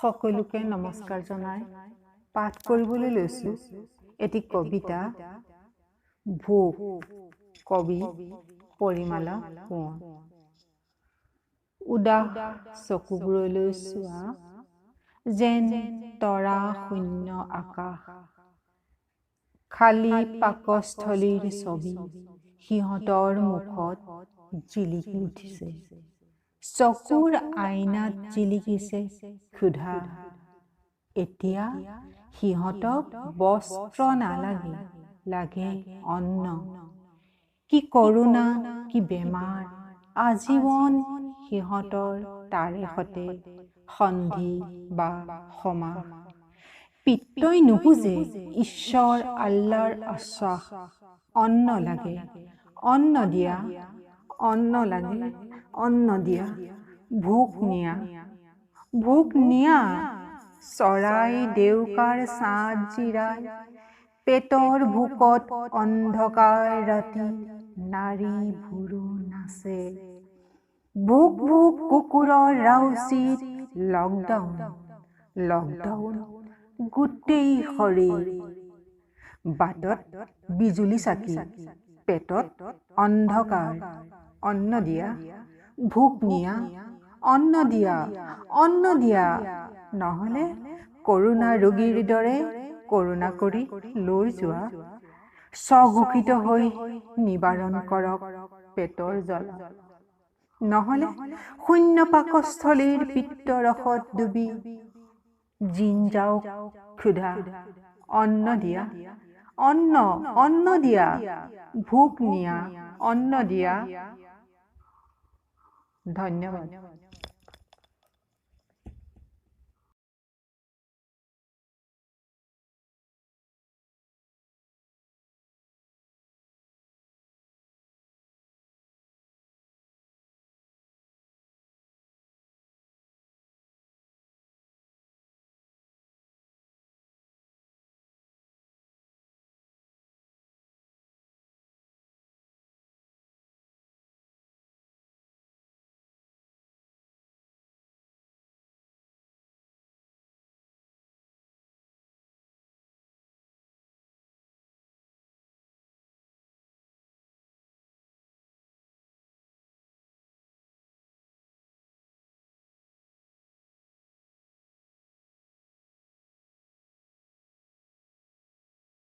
সকলোকে নমস্কাৰ জনাই পাঠ কৰিবলৈ লৈছো এটি কবিতা ভোক কবি পৰিমালা কোঁৱৰ। উদাস চকুবোৰলৈ চোৱা যেন তৰা শূন্য আকাশ, খালী পাকস্থলীৰ ছবি সিহঁতৰ মুখত জিলিকি উঠিছে। চকুৰ আইনাত জিলিকিছে ক্ষুধা। এতিয়া সিহঁতক বস্ত্ৰ নালাগে, লাগে অন্ন। কি কৰোণা কি বেমাৰ, আজীৱন সিহঁতৰ তাৰে সতে সন্ধি বা সমাস। পিত্তই নুবুজে ঈশ্বৰ আল্লাৰ আশ্বাস। অন্ন লাগে অন্ন দিয়া, অন্ন লাগে অন্ন দিয়া। ভোক নিয়া ভোক নিয়া, চৰাই দেউকাৰ ছাঁত জিৰাই পেটৰ ভোকত অন্ধকাৰ ৰাতি নাৰী ভুৰু নাচে। ভোক ভোক কুকুৰৰ ৰাউচিত লকডাউন লকডাউন গোটেই শৰীৰ। বাটত বিজুলী চাকি, পেটত অন্ধকাৰ। অন্ন দিয়া ভোক নিয়া, অন্ন দিয়া অন্ন দিয়া, নহলে কৰোণা ৰোগীৰ দৰে কৰোণা কৰি লৈ যোৱা। স্বঘোষিত হৈ নিবাৰণ কৰক পেটৰ জ্বলা, নহলে শূন্য পাকস্থলীৰ পিত্তৰসত ডুবি জিন যাওক ক্ষুধা। অন্ন দিয়া অন্ন অন্ন দিয়া, ভোক নিয়া অন্ন দিয়া। ধন্যবাদ।